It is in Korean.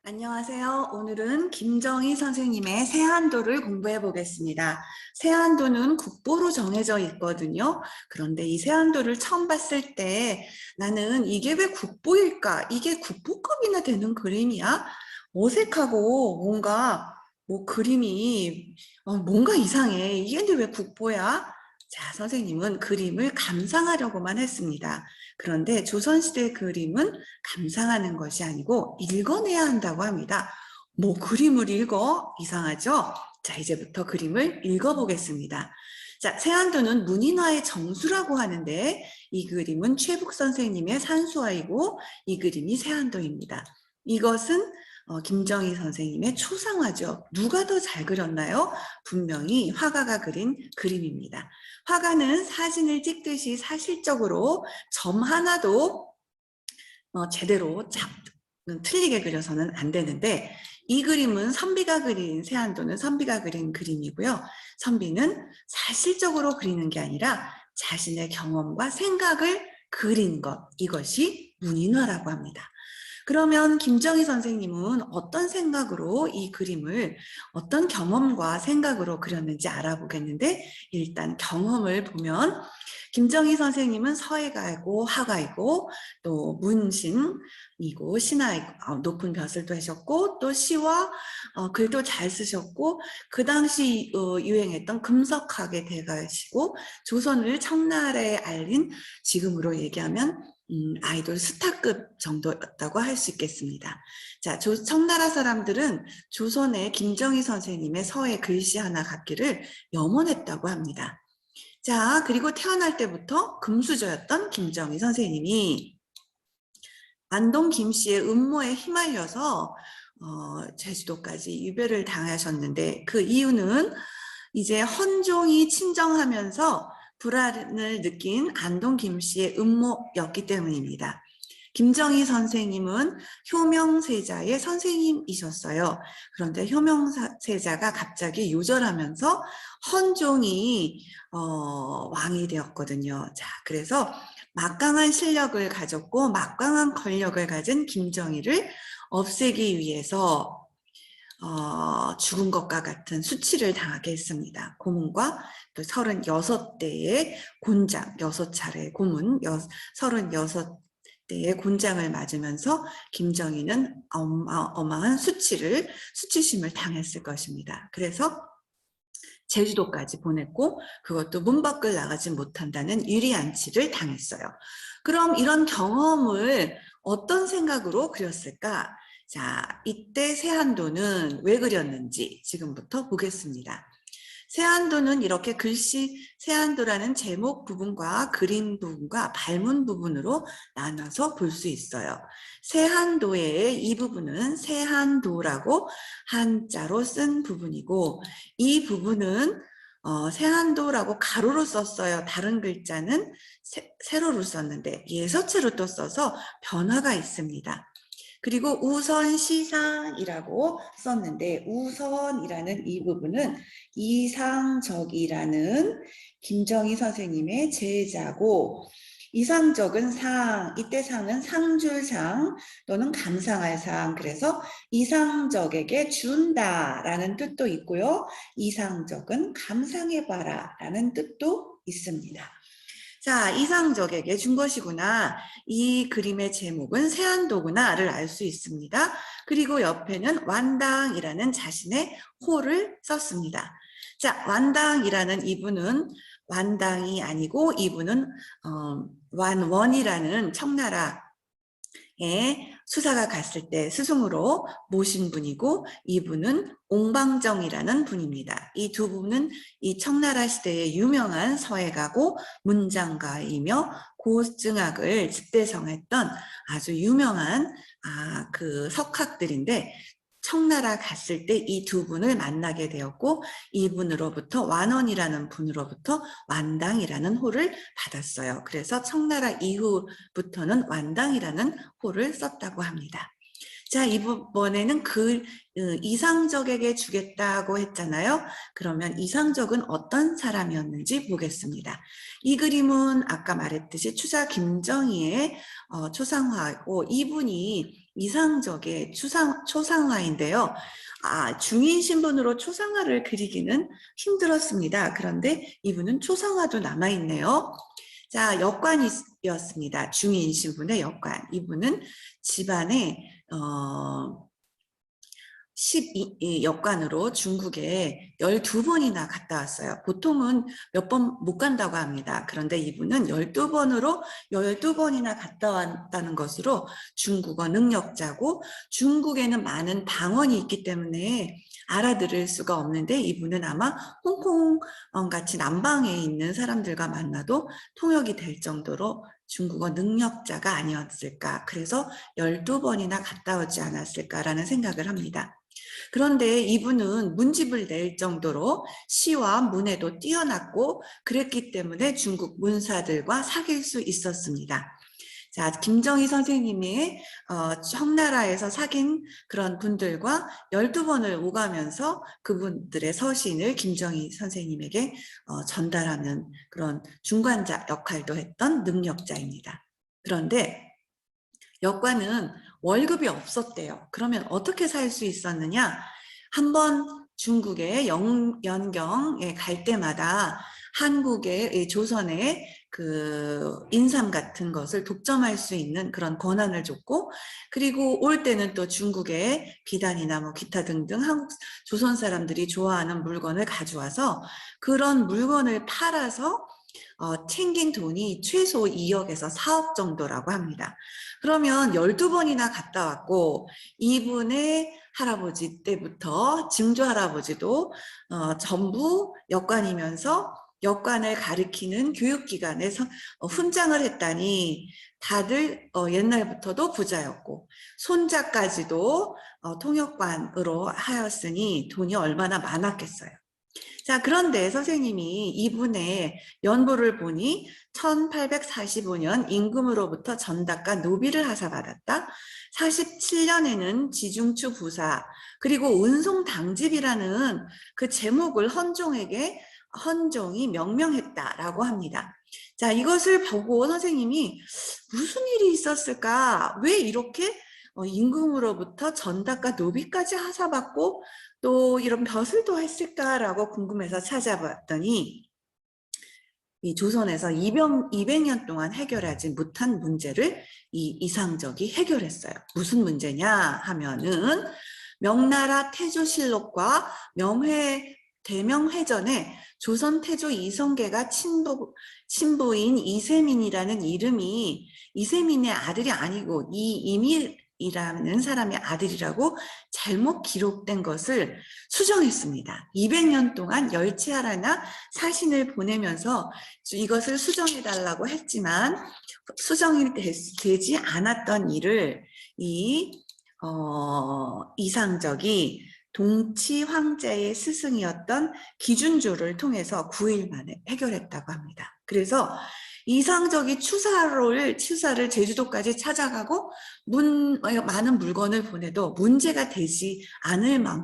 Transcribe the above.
안녕하세요. 오늘은 김정희 선생님의 세한도를 공부해 보겠습니다. 세한도는 국보로 정해져 있거든요. 그런데 이 세한도를 처음 봤을 때 나는 이게 왜 국보일까? 이게 국보급이나 되는 그림이야? 어색하고 뭔가 그림이 뭔가 이상해. 이게 근데 왜 국보야? 자, 선생님은 그림을 감상하려고만 했습니다. 그런데 조선시대 그림은 감상하는 것이 아니고 읽어내야 한다고 합니다. 뭐 그림을 읽어? 이상하죠? 자, 이제부터 그림을 읽어보겠습니다. 자, 세안도는 문인화의 정수라고 하는데 이 그림은 최북 선생님의 산수화이고 이 그림이 세안도입니다. 이것은 김정희 선생님의 초상화죠. 누가 더 잘 그렸나요? 분명히 화가가 그린 그림입니다. 화가는 사진을 찍듯이 사실적으로 점 하나도 제대로 틀리게 그려서는 안 되는데 이 그림은 선비가 그린 세안도는 선비가 그린 그림이고요. 선비는 사실적으로 그리는 게 아니라 자신의 경험과 생각을 그린 것, 이것이 문인화라고 합니다. 그러면 김정희 선생님은 어떤 생각으로 이 그림을 어떤 경험과 생각으로 그렸는지 알아보겠는데 일단 경험을 보면 김정희 선생님은 서예가이고 화가이고 또 문신이고 신하이고 높은 벼슬도 하셨고 또 시와 글도 잘 쓰셨고 그 당시 유행했던 금석학의 대가시고 조선을 청나라에 알린 지금으로 얘기하면 아이돌 스타급 정도였다고 할 수 있겠습니다. 자, 청나라 사람들은 조선의 김정희 선생님의 서예 글씨 하나 갖기를 염원했다고 합니다. 자, 그리고 태어날 때부터 금수저였던 김정희 선생님이 안동 김씨의 음모에 휘말려서 제주도까지 유배를 당하셨는데 그 이유는 이제 헌종이 친정하면서 불안을 느낀 안동 김씨의 음모였기 때문입니다. 김정희 선생님은 효명세자의 선생님이셨어요. 그런데 효명세자가 갑자기 요절하면서 헌종이 왕이 되었거든요. 자, 그래서 막강한 실력을 가졌고 막강한 권력을 가진 김정희를 없애기 위해서 죽은 것과 같은 수치를 당하게 했습니다. 고문과 또 36대의 곤장, 6차례 고문, 36대의 곤장을 맞으면서 김정희는 어마어마한 수치심을 당했을 것입니다. 그래서 제주도까지 보냈고 그것도 문 밖을 나가지 못한다는 유리안치를 당했어요. 그럼 이런 경험을 어떤 생각으로 그렸을까? 자, 이때 세한도는 왜 그렸는지 지금부터 보겠습니다. 세한도는 이렇게 글씨 세한도라는 제목 부분과 그림 부분과 발문 부분으로 나눠서 볼 수 있어요. 세한도의 이 부분은 세한도라고 한자로 쓴 부분이고 이 부분은 세한도라고 가로로 썼어요. 다른 글자는 세로로 썼는데 예서체로 또 써서 변화가 있습니다. 그리고 우선시상이라고 썼는데 우선이라는 이 부분은 이상적이라는 김정희 선생님의 제자고 이상적은 상, 이때 상은 상줄상 또는 감상할 상, 그래서 이상적에게 준다라는 뜻도 있고요. 이상적은 감상해봐라 라는 뜻도 있습니다. 자, 이상적에게 준 것이구나. 이 그림의 제목은 세안도구나를 알 수 있습니다. 그리고 옆에는 완당이라는 자신의 호를 썼습니다. 자, 완당이라는 이분은 완당이 아니고 이분은 완원이라는 청나라에 수사가 갔을 때 스승으로 모신 분이고 이분은 옹방정이라는 분입니다. 이 두 분은 이 청나라 시대의 유명한 서예가고 문장가이며 고증학을 집대성했던 아주 유명한 그 석학들인데 청나라 갔을 때 이 두 분을 만나게 되었고 이분으로부터 완원이라는 분으로부터 완당이라는 호를 받았어요. 그래서 청나라 이후부터는 완당이라는 호를 썼다고 합니다. 자, 이번에는 이상적에게 주겠다고 했잖아요. 그러면 이상적은 어떤 사람이었는지 보겠습니다. 이 그림은 아까 말했듯이 추자 김정희의 초상화고 이분이 이상적의 초상화인데요. 중인 신분으로 초상화를 그리기는 힘들었습니다. 그런데 이분은 초상화도 남아있네요. 자, 역관이었습니다. 중인 신분의 역관. 이분은 집안에 12역관으로 중국에 12번이나 갔다 왔어요. 보통은 몇 번 못 간다고 합니다. 그런데 이분은 12번이나 갔다 왔다는 것으로 중국어 능력자고, 중국에는 많은 방언이 있기 때문에 알아들을 수가 없는데, 이분은 아마 홍콩 같이 남방에 있는 사람들과 만나도 통역이 될 정도로 중국어 능력자가 아니었을까. 그래서 12번이나 갔다 오지 않았을까라는 생각을 합니다. 그런데 이분은 문집을 낼 정도로 시와 문에도 뛰어났고, 그랬기 때문에 중국 문사들과 사귈 수 있었습니다. 자, 김정희 선생님의 청나라에서 사귄 그런 분들과 12번을 오가면서 그분들의 서신을 김정희 선생님에게 전달하는 그런 중간자 역할도 했던 능력자입니다. 그런데 역관은 월급이 없었대요. 그러면 어떻게 살 수 있었느냐? 한번 중국의 연경에 갈 때마다 한국의 조선의 그 인삼 같은 것을 독점할 수 있는 그런 권한을 줬고, 그리고 올 때는 또 중국의 비단이나 뭐 기타 등등 한국 조선 사람들이 좋아하는 물건을 가져와서 그런 물건을 팔아서 챙긴 돈이 최소 2억에서 4억 정도라고 합니다. 그러면 12번이나 갔다 왔고, 이분의 할아버지 때부터 증조 할아버지도 전부 역관이면서 역관을 가리키는 교육기관에서 훈장을 했다니, 다들 옛날부터도 부자였고 손자까지도 통역관으로 하였으니 돈이 얼마나 많았겠어요. 자, 그런데 선생님이 이분의 연보를 보니 1845년 임금으로부터 전닭과 노비를 하사받았다. 47년에는 지중추 부사, 그리고 운송당직이라는 그 제목을 헌종이 명명했다라고 합니다. 자, 이것을 보고 선생님이 무슨 일이 있었을까? 왜 이렇게 임금으로부터 전닭과 노비까지 하사받고 또 이런 벼슬도 했을까라고 궁금해서 찾아봤더니, 이 조선에서 200년 동안 해결하지 못한 문제를 이 이상적이 해결했어요. 무슨 문제냐 하면은, 명나라 태조실록과 대명회전에 조선 태조 이성계가 친부인 이세민이라는 이름이 이세민의 아들이 아니고 이임이라는 사람의 아들이라고 잘못 기록된 것을 수정했습니다. 200년 동안 열치하라나 사신을 보내면서 이것을 수정해달라고 했지만 수정이 되지 않았던 일을 이상적이 동치 황제의 스승이었던 기준조를 통해서 9일 만에 해결했다고 합니다. 그래서 이상적이 추사를 제주도까지 찾아가고 많은 물건을 보내도 문제가 되지 않을 만큼